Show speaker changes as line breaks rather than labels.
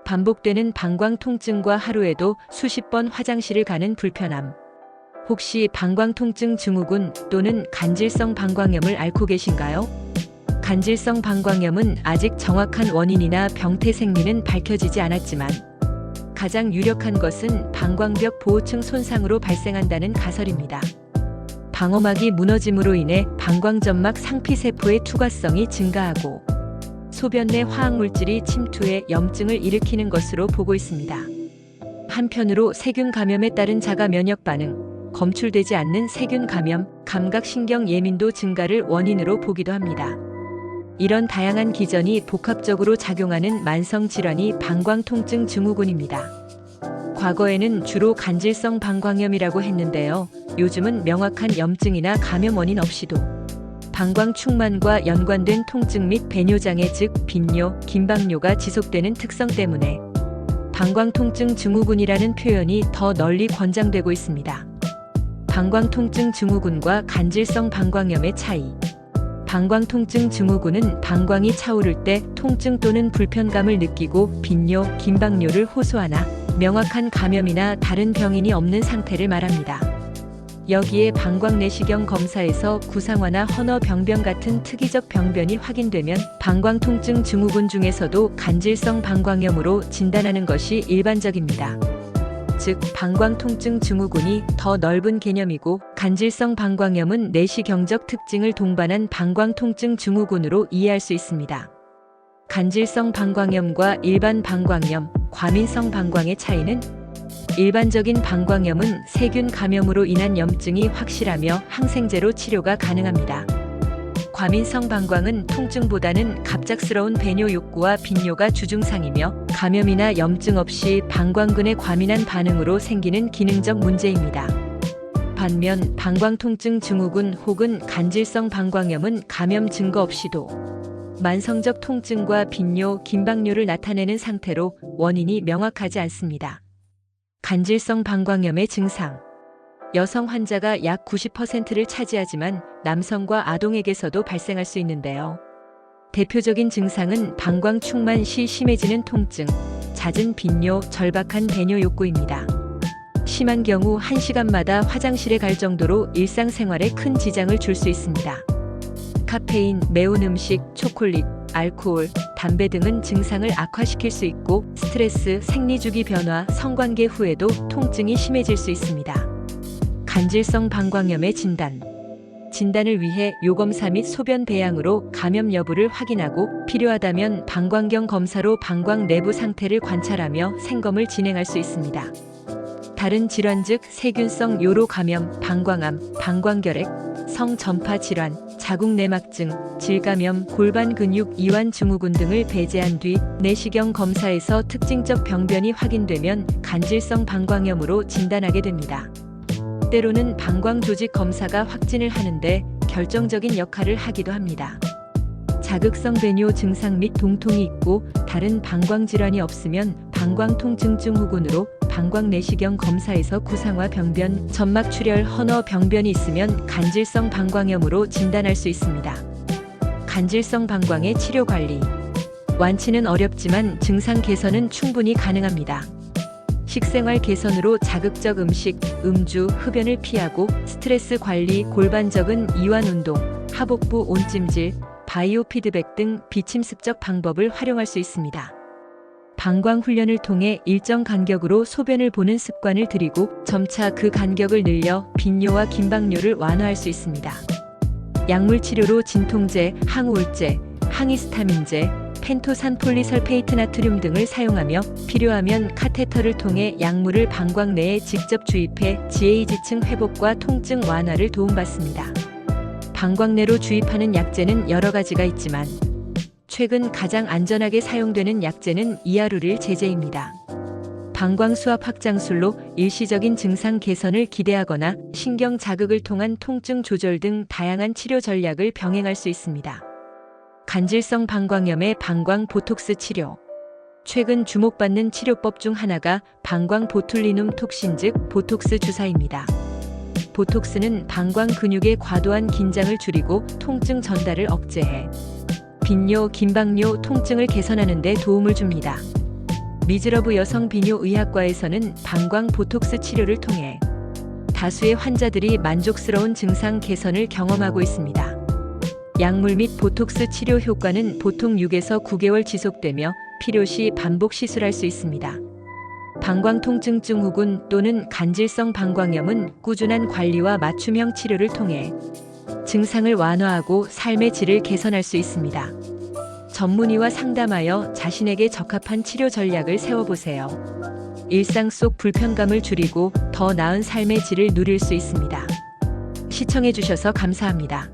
반복되는 방광 통증과 하루에도 수십 번 화장실을 가는 불편함. 혹시 방광 통증 증후군 또는 간질성 방광염을 앓고 계신가요? 간질성 방광염은 아직 정확한 원인이나 병태 생리는 밝혀지지 않았지만 가장 유력한 것은 방광벽 보호층 손상으로 발생한다는 가설입니다. 방어막이 무너짐으로 인해 방광점막 상피세포의 투과성이 증가하고 소변 내 화학물질이 침투해 염증을 일으키는 것으로 보고 있습니다. 한편으로 세균 감염에 따른 자가 면역 반응, 검출되지 않는 세균 감염, 감각신경 예민도 증가를 원인으로 보기도 합니다. 이런 다양한 기전이 복합적으로 작용하는 만성질환이 방광통증 증후군입니다. 과거에는 주로 간질성 방광염이라고 했는데요. 요즘은 명확한 염증이나 감염 원인 없이도 방광 충만과 연관된 통증 및 배뇨장애 즉 빈뇨, 긴박뇨가 지속되는 특성 때문에 방광통증 증후군이라는 표현이 더 널리 권장되고 있습니다. 방광통증 증후군과 간질성 방광염의 차이. 방광통증 증후군은 방광이 차오를 때 통증 또는 불편감을 느끼고 빈뇨, 긴박뇨를 호소하나 명확한 감염이나 다른 병인이 없는 상태를 말합니다. 여기에 방광 내시경 검사에서 구상화나 헌어 병변 같은 특이적 병변이 확인되면 방광통증 증후군 중에서도 간질성 방광염으로 진단하는 것이 일반적입니다. 즉, 방광통증 증후군이 더 넓은 개념이고 간질성 방광염은 내시경적 특징을 동반한 방광통증 증후군으로 이해할 수 있습니다. 간질성 방광염과 일반 방광염, 과민성 방광의 차이는 일반적인 방광염은 세균 감염으로 인한 염증이 확실하며 항생제로 치료가 가능합니다. 과민성 방광은 통증보다는 갑작스러운 배뇨 욕구와 빈뇨가 주증상이며 감염이나 염증 없이 방광근의 과민한 반응으로 생기는 기능적 문제입니다. 반면 방광통증 증후군 혹은 간질성 방광염은 감염 증거 없이도 만성적 통증과 빈뇨, 긴박뇨를 나타내는 상태로 원인이 명확하지 않습니다. 간질성 방광염의 증상. 여성 환자가 약 90%를 차지하지만 남성과 아동에게서도 발생할 수 있는데요. 대표적인 증상은 방광 충만 시 심해지는 통증, 잦은 빈뇨, 절박한 배뇨 욕구입니다. 심한 경우 1시간마다 화장실에 갈 정도로 일상생활에 큰 지장을 줄 수 있습니다. 카페인, 매운 음식, 초콜릿, 알코올, 담배 등은 증상을 악화시킬 수 있고 스트레스, 생리주기 변화, 성관계 후에도 통증이 심해질 수 있습니다. 간질성 방광염의 진단. 진단을 위해 요검사 및 소변 배양으로 감염 여부를 확인하고 필요하다면 방광경 검사로 방광 내부 상태를 관찰하며 생검을 진행할 수 있습니다. 다른 질환 즉 세균성 요로 감염, 방광암, 방광결핵, 성전파 질환, 자궁내막증, 질감염, 골반 근육 이완 증후군 등을 배제한 뒤 내시경 검사에서 특징적 병변이 확인되면 간질성 방광염으로 진단하게 됩니다. 때로는 방광 조직 검사가 확진을 하는데 결정적인 역할을 하기도 합니다. 자극성 배뇨 증상 및 동통이 있고 다른 방광 질환이 없으면 방광통증 증후군으로 방광 내시경 검사에서 구상화 병변, 점막 출혈, 헌어 병변이 있으면 간질성 방광염으로 진단할 수 있습니다. 간질성 방광의 치료 관리. 완치는 어렵지만 증상 개선은 충분히 가능합니다. 식생활 개선으로 자극적 음식, 음주, 흡연을 피하고 스트레스 관리, 골반적은 이완 운동, 하복부 온찜질, 바이오 피드백 등 비침습적 방법을 활용할 수 있습니다. 방광 훈련을 통해 일정 간격으로 소변을 보는 습관을 들이고 점차 그 간격을 늘려 빈뇨와 긴박뇨를 완화할 수 있습니다. 약물 치료로 진통제, 항우울제, 항히스타민제, 펜토산폴리설페이트 나트륨 등을 사용하며 필요하면 카테터를 통해 약물을 방광 내에 직접 주입해 GAG층 회복과 통증 완화를 도움받습니다. 방광 내로 주입하는 약제는 여러 가지가 있지만 최근 가장 안전하게 사용되는 약제는 이아루릴 제제입니다. 방광 수압 확장술로 일시적인 증상 개선을 기대하거나 신경 자극을 통한 통증 조절 등 다양한 치료 전략을 병행할 수 있습니다. 간질성 방광염의 방광 보톡스 치료. 최근 주목받는 치료법 중 하나가 방광 보툴리눔 톡신 즉 보톡스 주사입니다. 보톡스는 방광 근육의 과도한 긴장을 줄이고 통증 전달을 억제해 빈뇨, 긴박뇨, 통증을 개선하는 데 도움을 줍니다. 미즈러브 여성비뇨의학과에서는 방광 보톡스 치료를 통해 다수의 환자들이 만족스러운 증상 개선을 경험하고 있습니다. 약물 및 보톡스 치료 효과는 보통 6에서 9개월 지속되며 필요시 반복 시술할 수 있습니다. 방광 통증 증후군 또는 간질성 방광염은 꾸준한 관리와 맞춤형 치료를 통해 증상을 완화하고 삶의 질을 개선할 수 있습니다. 전문의와 상담하여 자신에게 적합한 치료 전략을 세워보세요. 일상 속 불편감을 줄이고 더 나은 삶의 질을 누릴 수 있습니다. 시청해주셔서 감사합니다.